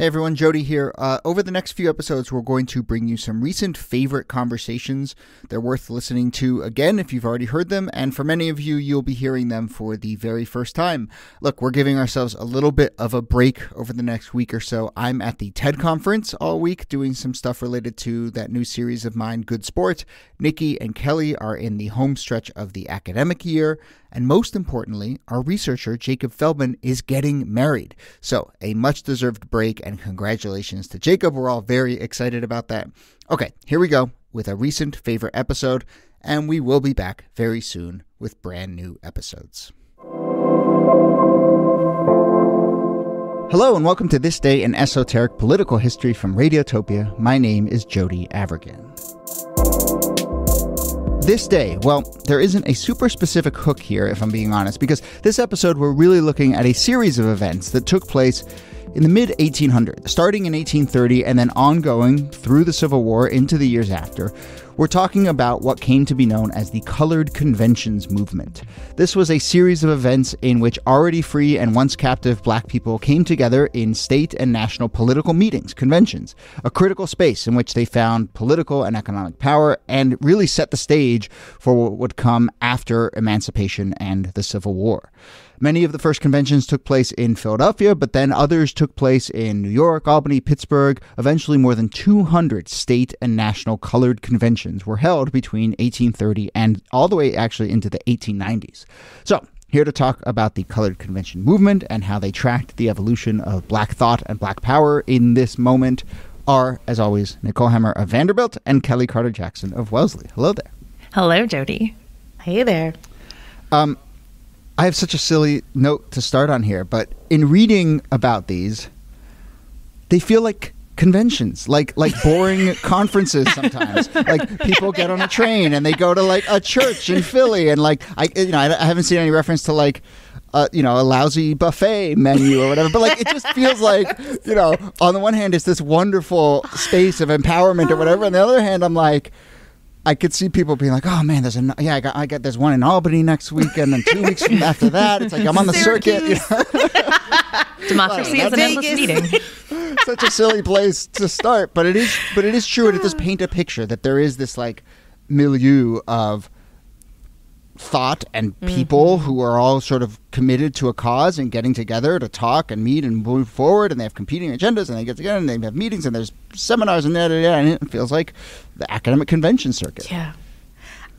Hey everyone, Jody here. Over the next few episodes, we're going to bring you some recent favorite conversations. They're worth listening to again if you've already heard them, and for many of you, you'll be hearing them for the very first time. Look, we're giving ourselves a little bit of a break over the next week or so. I'm at the TED conference all week doing some stuff related to that new series of mine, Good Sport. Niki and Kellie are in the home stretch of the academic year. And most importantly, our researcher, Jacob Feldman, is getting married. So a much-deserved break, and congratulations to Jacob. We're all very excited about that. Okay, here we go with a recent favorite episode, and we will be back very soon with brand new episodes. Hello, and welcome to This Day in Esoteric Political History from Radiotopia. My name is Jody Avergan. This day, well, there isn't a super specific hook here, if I'm being honest, because this episode we're really looking at a series of events that took place in the mid-1800s, starting in 1830 and then ongoing through the Civil War into the years after. We're talking about what came to be known as the Colored Conventions movement. This was a series of events in which already free and once captive black people came together in state and national political meetings, conventions, a critical space in which they found political and economic power and really set the stage for what would come after emancipation and the Civil War. Many of the first conventions took place in Philadelphia, but then others took place in New York, Albany, Pittsburgh. Eventually, more than 200 state and national colored conventions were held between 1830 and all the way actually into the 1890s. So, here to talk about the colored convention movement and how they tracked the evolution of black thought and black power in this moment are, as always, Nicole Hemmer of Vanderbilt and Kellie Carter-Jackson of Wellesley. Hello there. Hello, Jody. Hey there. I have such a silly note to start on here, but in reading about these, they feel like conventions, like boring conferences sometimes. Like people get on a train and they go to like a church in Philly, and I haven't seen any reference to a lousy buffet menu or whatever, but like it just feels like, on the one hand it's this wonderful space of empowerment or whatever, on the other hand I'm like, I could see people being like, "Oh man, there's one in Albany next week, and then 2 weeks from after that, it's like I'm on the circuit." Democracy is an endless meeting. Such a silly place to start, but it is true, and it does paint a picture that there is this like milieu of thought and people who are all sort of committed to a cause and getting together to talk and meet and move forward, and they have competing agendas, and they get together and they have meetings and there's seminars and and it feels like the academic convention circuit. Yeah.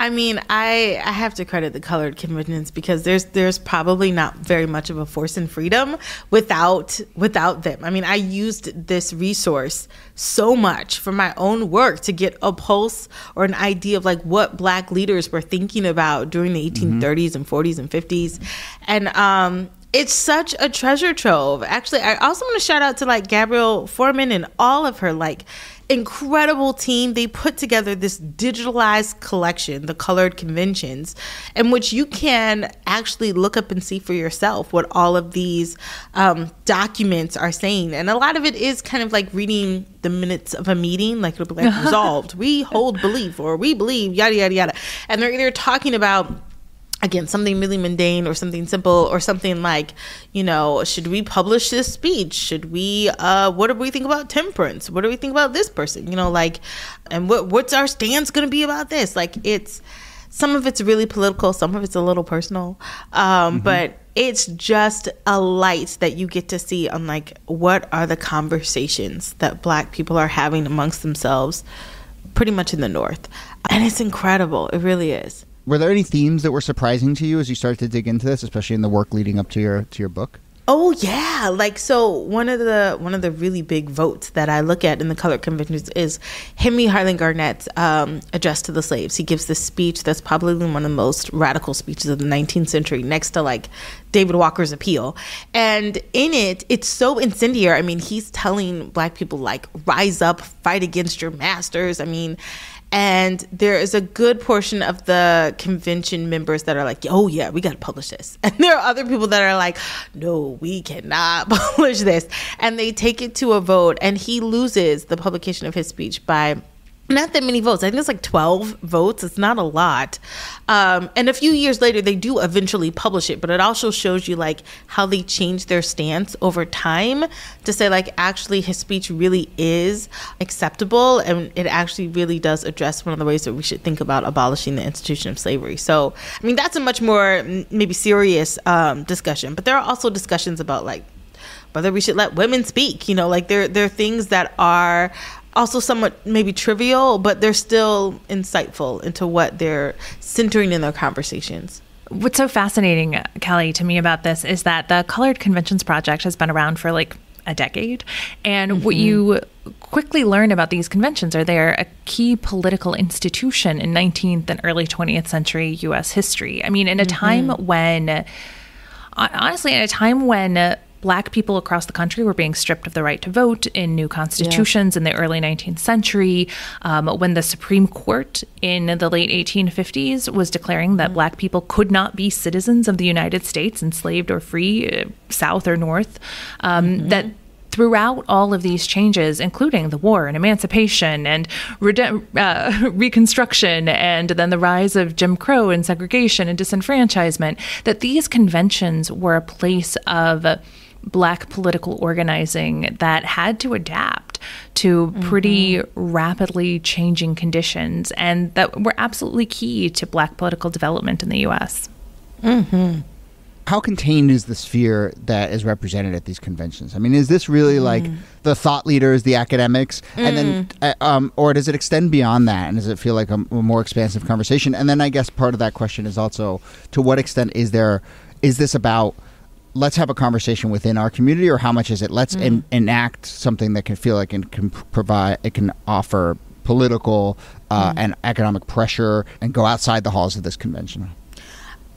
I mean, I have to credit the colored conventions because there's probably not very much of a force and freedom without them. I mean, I used this resource so much for my own work to get a pulse or an idea of like what black leaders were thinking about during the 1830s and 40s and 50s. And it's such a treasure trove. Actually, I also want to shout out to like Gabrielle Foreman and all of her like incredible team. They put together this digitalized collection, the Colored Conventions, in which you can actually look up and see for yourself what all of these documents are saying. And a lot of it is kind of like reading the minutes of a meeting, like it'll be like resolved, we hold belief, or we believe, yada, yada, yada. And they're either talking about, again, something really mundane or something simple or something like, should we publish this speech? Should we, what do we think about temperance? What do we think about this person? And what's our stance going to be about this? Like some of it's really political, some of it's a little personal. But it's just a light that you get to see on like, what are the conversations that black people are having amongst themselves pretty much in the North. And it's incredible. It really is. Were there any themes that were surprising to you as you started to dig into this, especially in the work leading up to your book? Oh yeah, so one of the really big votes that I look at in the Colored Conventions is Henry Highland Garnett's address to the slaves. He gives this speech that's probably one of the most radical speeches of the 19th century, next to like David Walker's appeal. And in it, it's so incendiary. I mean, he's telling black people like, rise up, fight against your masters. I mean, and there is a good portion of the convention members that are like, oh yeah, we got to publish this. And there are other people that are like, no, we cannot publish this. And they take it to a vote, and he loses the publication of his speech by not that many votes. I think it's like 12 votes. It's not a lot. And a few years later, they do eventually publish it, but it also shows you like how they change their stance over time to say like, actually his speech really is acceptable. And it actually really does address one of the ways that we should think about abolishing the institution of slavery. So, I mean, that's a much more maybe serious discussion, but there are also discussions about like whether we should let women speak, you know, like there are things that are also somewhat maybe trivial, but they're still insightful into what they're centering in their conversations. What's so fascinating, Kellie, to me about this is that the Colored Conventions Project has been around for like a decade. And what you quickly learn about these conventions are they're a key political institution in 19th and early 20th century U.S. history. I mean, in a time when, honestly, in a time when Black people across the country were being stripped of the right to vote in new constitutions in the early 19th century, when the Supreme Court in the late 1850s was declaring that Black people could not be citizens of the United States, enslaved or free, South or North, that throughout all of these changes, including the war and emancipation and Reconstruction, and then the rise of Jim Crow and segregation and disenfranchisement, that these conventions were a place of Black political organizing that had to adapt to pretty rapidly changing conditions, and that were absolutely key to Black political development in the U.S. How contained is the sphere that is represented at these conventions? I mean, is this really like the thought leaders, the academics, and then, or does it extend beyond that? And does it feel like a more expansive conversation? And then I guess part of that question is also, to what extent is this about, let's have a conversation within our community, or how much is it let's enact something that can feel like it can offer political and economic pressure and go outside the halls of this convention?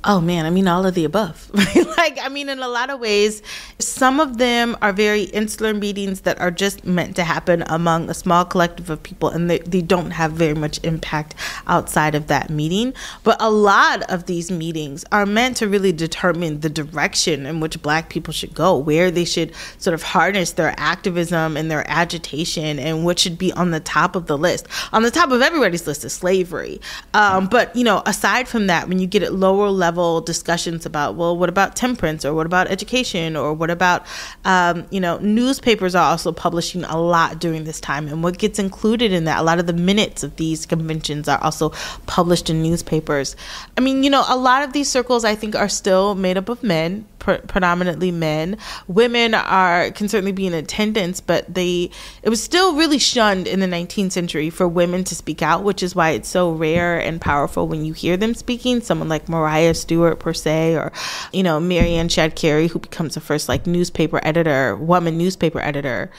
Oh man, I mean, all of the above. Like, I mean, in a lot of ways, some of them are very insular meetings that are just meant to happen among a small collective of people, and they don't have very much impact outside of that meeting. But a lot of these meetings are meant to really determine the direction in which Black people should go, where they should sort of harness their activism and their agitation, and what should be on the top of the list. On the top of everybody's list is slavery. But, you know, aside from that, when you get at lower level discussions about, well, what about temperance, or what about education, or what about, newspapers are also publishing a lot during this time, and what gets included in that, a lot of the minutes of these conventions are also published in newspapers. I mean, you know, a lot of these circles, I think, are still made up of men, predominantly men. Women can certainly be in attendance, but it was still really shunned in the 19th century for women to speak out, which is why it's so rare and powerful when you hear them speaking. Someone like Mariah Stewart, per se, or, you know, Marianne Shad Carey, who becomes the first like newspaper editor, woman newspaper editor,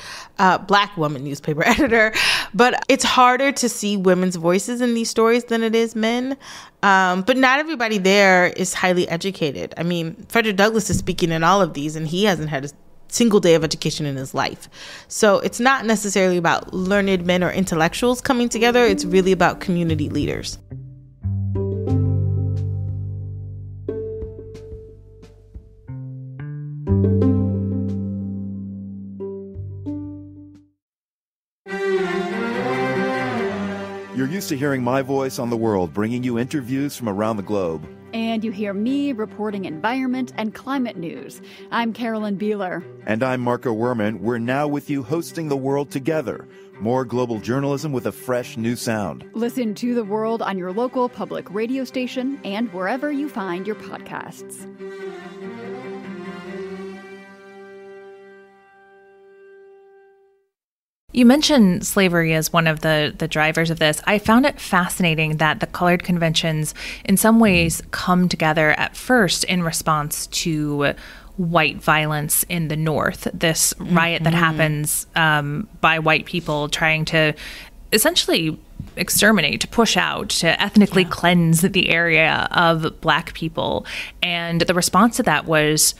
Black woman newspaper editor. But it's harder to see women's voices in these stories than it is men. But not everybody there is highly educated. I mean, Frederick Douglass is speaking in all of these, and he hasn't had a single day of education in his life. So it's not necessarily about learned men or intellectuals coming together. It's really about community leaders. You're used to hearing my voice on the world, bringing you interviews from around the globe. And you hear me reporting environment and climate news. I'm Carolyn Beeler. And I'm Marco Werman. We're now with you hosting The World Together. More global journalism with a fresh new sound. Listen to The World on your local public radio station and wherever you find your podcasts. You mentioned slavery as one of the drivers of this. I found it fascinating that the colored conventions in some ways come together at first in response to white violence in the North, this riot that happens by white people trying to essentially exterminate, to push out, to ethnically cleanse the area of Black people. And the response to that was,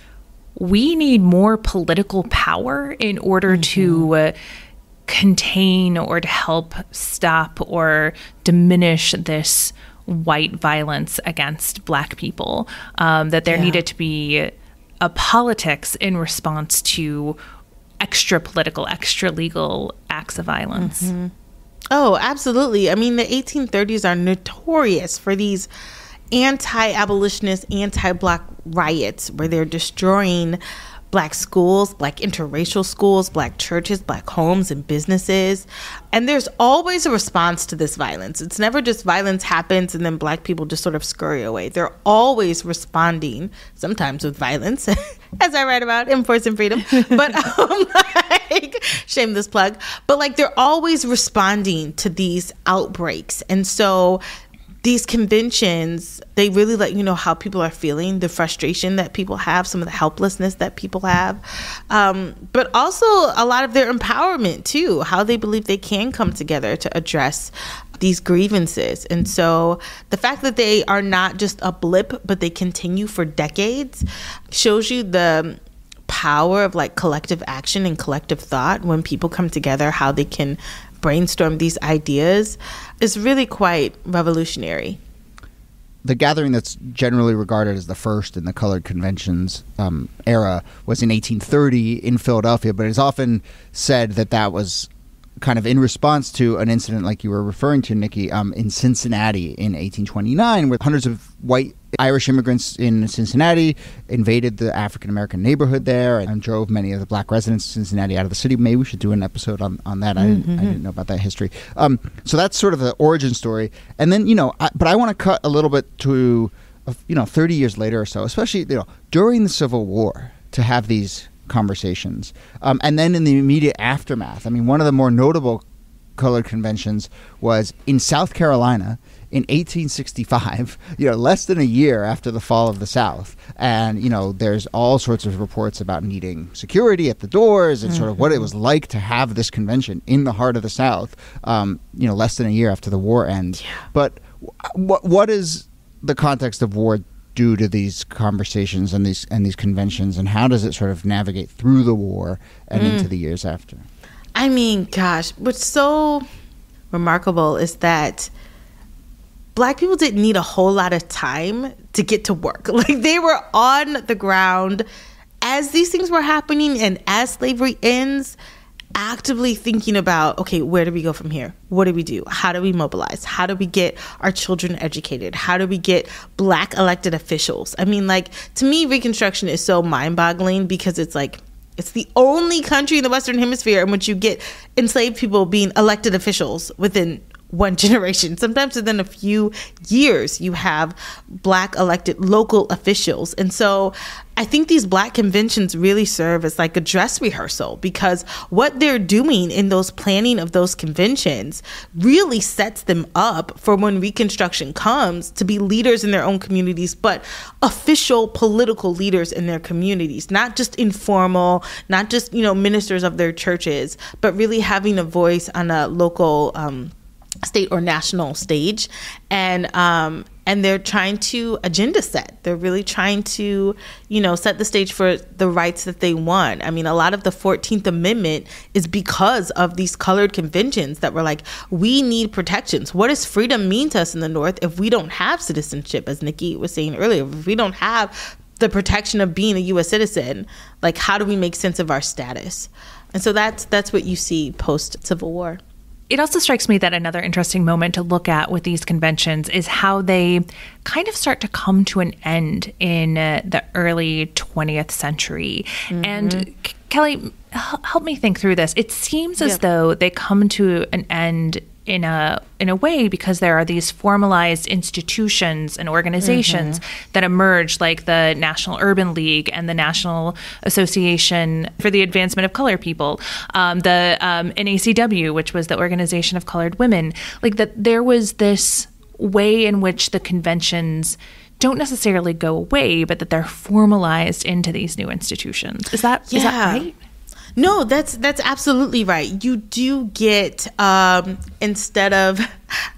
we need more political power in order to contain or to help stop or diminish this white violence against Black people, that there needed to be a politics in response to extra political, extra legal acts of violence. Oh, absolutely. I mean, the 1830s are notorious for these anti-abolitionist, anti-Black riots where they're destroying Black schools, Black interracial schools, Black churches, Black homes and businesses. And there's always a response to this violence. It's never just violence happens and then Black people just sort of scurry away. They're always responding, sometimes with violence, as I write about in Force and Freedom. But like, shameless plug. But like, they're always responding to these outbreaks. And so these conventions, they really let you know how people are feeling, the frustration that people have, some of the helplessness that people have, but also a lot of their empowerment too, how they believe they can come together to address these grievances. And so the fact that they are not just a blip, but they continue for decades shows you the power of like collective action and collective thought when people come together, how they can brainstorm these ideas is really quite revolutionary. The gathering that's generally regarded as the first in the colored conventions era was in 1830 in Philadelphia, but it's often said that that was kind of in response to an incident like you were referring to, Niki, in Cincinnati in 1829, where hundreds of white Irish immigrants in Cincinnati invaded the African-American neighborhood there and drove many of the Black residents of Cincinnati out of the city. Maybe we should do an episode on that. I didn't know about that history. So that's sort of the origin story. And then, but I want to cut a little bit to, 30 years later or so, especially, during the Civil War, to have these conversations. And then in the immediate aftermath, I mean, one of the more notable colored conventions was in South Carolina in 1865, less than a year after the fall of the South. And, there's all sorts of reports about needing security at the doors and sort of what it was like to have this convention in the heart of the South, less than a year after the war ends. Yeah. But what is the context of war due to these conversations and these conventions, and how does it sort of navigate through the war and into the years after? I mean, gosh, what's so remarkable is that Black people didn't need a whole lot of time to get to work. Like, they were on the ground as these things were happening and as slavery ends, actively thinking about, okay, where do we go from here? What do we do? How do we mobilize? How do we get our children educated? How do we get Black elected officials? I mean, like, to me, Reconstruction is so mind-boggling because it's like, it's the only country in the Western Hemisphere in which you get enslaved people being elected officials within one generation. Sometimes within a few years, you have Black elected local officials. And so I think these Black conventions really serve as like a dress rehearsal, because what they're doing in those planning of those conventions really sets them up for when Reconstruction comes to be leaders in their own communities, but official political leaders in their communities, not just informal, not just, ministers of their churches, but really having a voice on a local state or national stage. And they're trying to agenda set. They're really trying to, set the stage for the rights that they want. I mean, a lot of the 14th Amendment is because of these colored conventions that were like, we need protections. What does freedom mean to us in the North if we don't have citizenship, as Niki was saying earlier? If we don't have the protection of being a U.S. citizen, like, how do we make sense of our status? And so that's what you see post-Civil War. It also strikes me that another interesting moment to look at with these conventions is how they kind of start to come to an end in the early 20th century. And Kellie, help me think through this. It seems as though they come to an end in a way because there are these formalized institutions and organizations that emerge, like the National Urban League and the National Association for the Advancement of Colored People, the NACW, which was the Organization of Colored Women. Like, that there was this way in which the conventions don't necessarily go away, but that they're formalized into these new institutions. Is that right? No, that's absolutely right. You do get, instead of,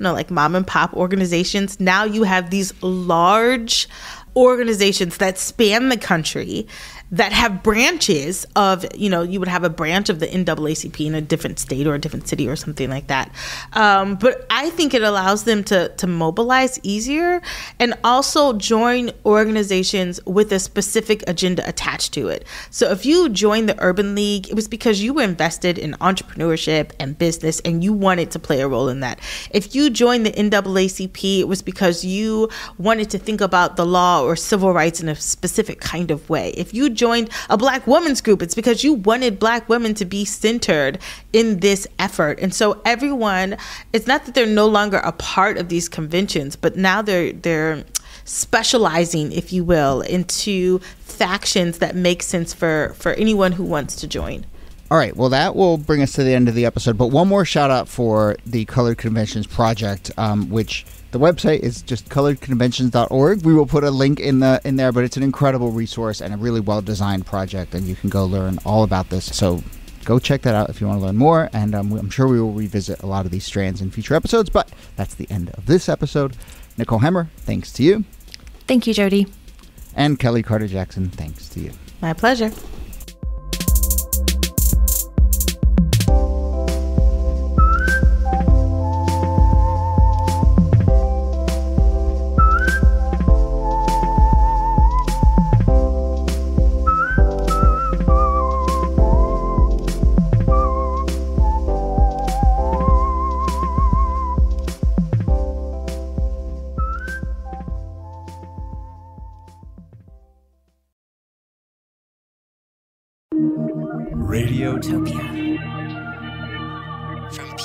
like mom and pop organizations, now you have these large organizations that span the country that have branches of, you would have a branch of the NAACP in a different state or a different city or something like that. But I think it allows them to mobilize easier and also join organizations with a specific agenda attached to it. So if you joined the Urban League, it was because you were invested in entrepreneurship and business and you wanted to play a role in that. If you joined the NAACP, it was because you wanted to think about the law or civil rights in a specific kind of way. If you joined a Black women's group, it's because you wanted Black women to be centered in this effort. And so everyone, it's not that they're no longer a part of these conventions, but now they're specializing, if you will, into factions that make sense for anyone who wants to join. All right, well, that will bring us to the end of the episode. But one more shout out for the Colored Conventions Project, which the website is just coloredconventions.org. We will put a link in there, but it's an incredible resource and a really well-designed project, and you can go learn all about this. So go check that out if you want to learn more, and I'm sure we will revisit a lot of these strands in future episodes, but that's the end of this episode. Nicole Hemmer, thanks to you. Thank you, Jody. And Kellie Carter-Jackson, thanks to you. My pleasure. Radiotopia. From